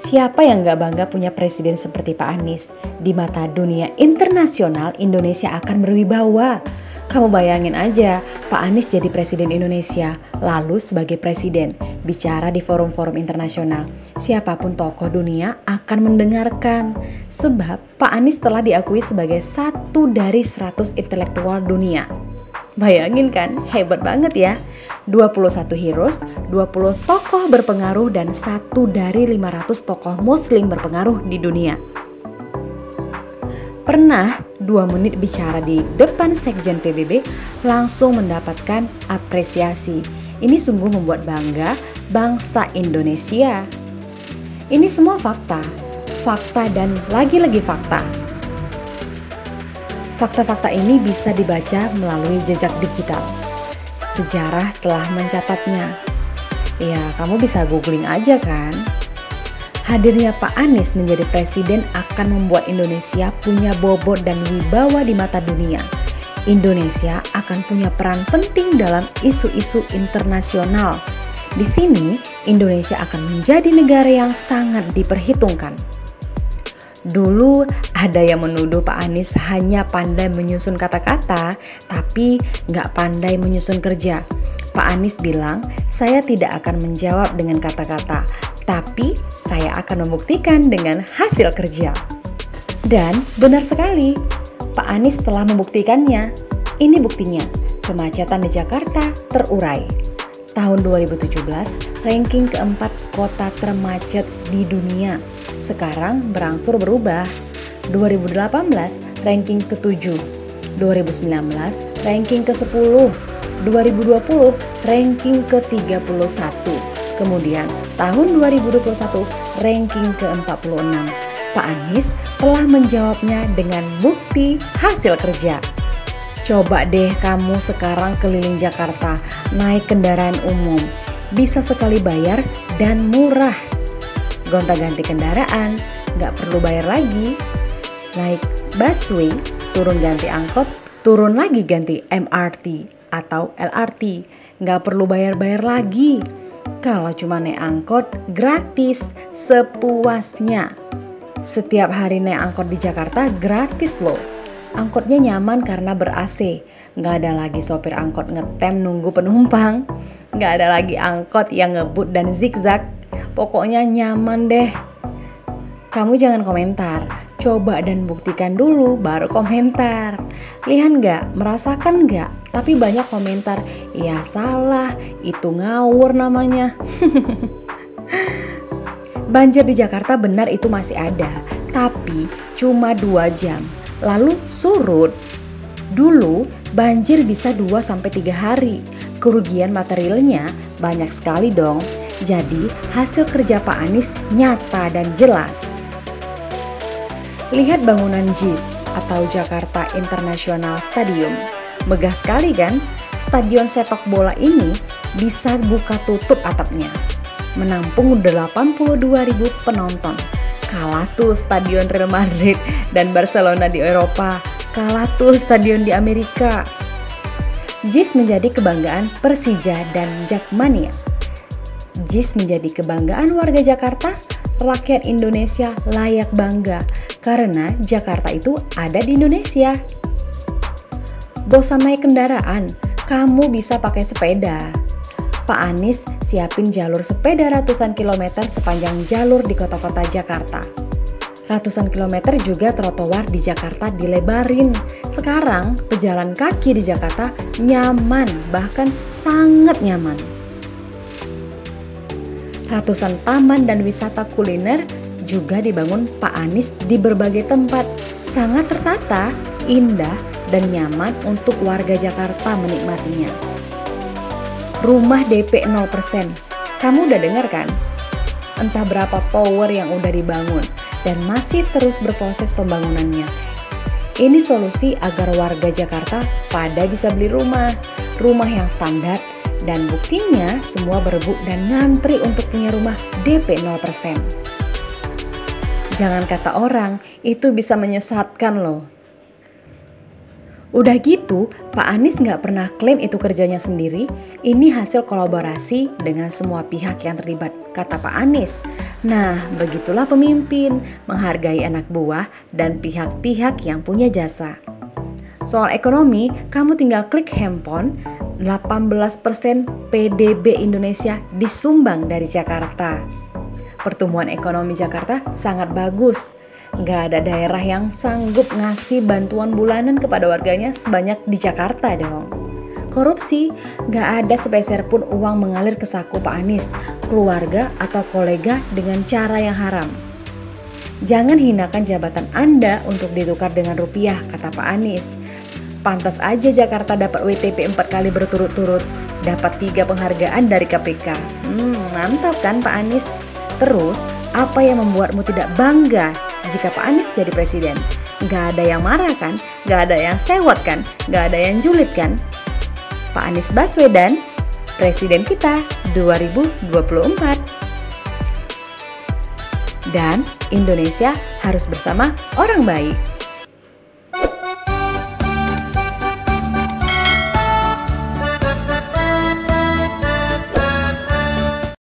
Siapa yang gak bangga punya presiden seperti Pak Anies? Di mata dunia internasional, Indonesia akan berwibawa. Kamu bayangin aja, Pak Anies jadi presiden Indonesia, lalu sebagai presiden, bicara di forum-forum internasional. Siapapun tokoh dunia akan mendengarkan. Sebab Pak Anies telah diakui sebagai satu dari 100 intelektual dunia. Bayangin kan, hebat banget ya. 21 heroes, 20 tokoh berpengaruh dan satu dari 500 tokoh muslim berpengaruh di dunia. Pernah 2 menit bicara di depan Sekjen PBB langsung mendapatkan apresiasi. Ini sungguh membuat bangga bangsa Indonesia. Ini semua fakta dan lagi-lagi fakta. Fakta-fakta ini bisa dibaca melalui jejak digital. Sejarah telah mencatatnya. Ya, kamu bisa googling aja kan. Hadirnya Pak Anies menjadi presiden akan membuat Indonesia punya bobot dan wibawa di mata dunia. Indonesia akan punya peran penting dalam isu-isu internasional. Di sini, Indonesia akan menjadi negara yang sangat diperhitungkan. Dulu ada yang menuduh Pak Anies hanya pandai menyusun kata-kata, tapi nggak pandai menyusun kerja. Pak Anies bilang, saya tidak akan menjawab dengan kata-kata, tapi saya akan membuktikan dengan hasil kerja. Dan benar sekali, Pak Anies telah membuktikannya. Ini buktinya, kemacetan di Jakarta terurai. Tahun 2017, ranking keempat kota termacet di dunia. Sekarang berangsur berubah. 2018 ranking ke-7, 2019 ranking ke-10, 2020 ranking ke-31. Kemudian tahun 2021 ranking ke-46. Pak Anies telah menjawabnya dengan bukti hasil kerja. Coba deh kamu sekarang keliling Jakarta, naik kendaraan umum, bisa sekali bayar dan murah. Gonta-ganti kendaraan, nggak perlu bayar lagi. Naik busway, turun ganti angkot, turun lagi ganti MRT atau LRT, nggak perlu bayar-bayar lagi. Kalau cuma naik angkot, gratis, sepuasnya. Setiap hari naik angkot di Jakarta gratis loh. Angkotnya nyaman karena ber-AC, nggak ada lagi sopir angkot ngetem nunggu penumpang, nggak ada lagi angkot yang ngebut dan zigzag. Pokoknya nyaman deh. Kamu jangan komentar, coba dan buktikan dulu baru komentar. Lihat nggak, merasakan nggak? Tapi banyak komentar, ya salah, itu ngawur namanya. Banjir di Jakarta benar itu masih ada, tapi cuma 2 jam, lalu surut. Dulu banjir bisa 2-3 hari, kerugian materialnya banyak sekali dong. Jadi hasil kerja Pak Anies nyata dan jelas. Lihat bangunan JIS atau Jakarta International Stadium. Megah sekali kan? Stadion sepak bola ini bisa buka tutup atapnya. Menampung 82.000 penonton. Kalah tuh stadion Real Madrid dan Barcelona di Eropa. Kalah tuh stadion di Amerika. JIS menjadi kebanggaan Persija dan Jakmania. JIS menjadi kebanggaan warga Jakarta, rakyat Indonesia layak bangga karena Jakarta itu ada di Indonesia. Bosan naik kendaraan, kamu bisa pakai sepeda. Pak Anies siapin jalur sepeda ratusan kilometer sepanjang jalur di kota-kota Jakarta. Ratusan kilometer juga trotoar di Jakarta dilebarin. Sekarang pejalan kaki di Jakarta nyaman, bahkan sangat nyaman. Ratusan taman dan wisata kuliner juga dibangun Pak Anies di berbagai tempat. Sangat tertata, indah, dan nyaman untuk warga Jakarta menikmatinya. Rumah DP 0%, kamu udah dengar kan? Entah berapa tower yang udah dibangun dan masih terus berproses pembangunannya. Ini solusi agar warga Jakarta pada bisa beli rumah yang standar. Dan buktinya semua berebut dan ngantri untuk punya rumah DP 0%. Jangan kata orang, itu bisa menyesatkan loh. Udah gitu, Pak Anies nggak pernah klaim itu kerjanya sendiri, ini hasil kolaborasi dengan semua pihak yang terlibat, kata Pak Anies. Nah, begitulah pemimpin, menghargai anak buah dan pihak-pihak yang punya jasa. Soal ekonomi, kamu tinggal klik handphone, 18% PDB Indonesia disumbang dari Jakarta. Pertumbuhan ekonomi Jakarta sangat bagus. Nggak ada daerah yang sanggup ngasih bantuan bulanan kepada warganya sebanyak di Jakarta dong. Korupsi, nggak ada sepeser pun uang mengalir ke saku Pak Anies, keluarga atau kolega dengan cara yang haram. Jangan hinakan jabatan Anda untuk ditukar dengan rupiah, kata Pak Anies. Pantas aja Jakarta dapat WTP 4 kali berturut-turut, dapat 3 penghargaan dari KPK. Mantap kan Pak Anies? Terus, apa yang membuatmu tidak bangga jika Pak Anies jadi presiden? Gak ada yang marah kan? Gak ada yang sewot kan? Gak ada yang julid kan? Pak Anies Baswedan, presiden kita 2024. Dan Indonesia harus bersama orang baik.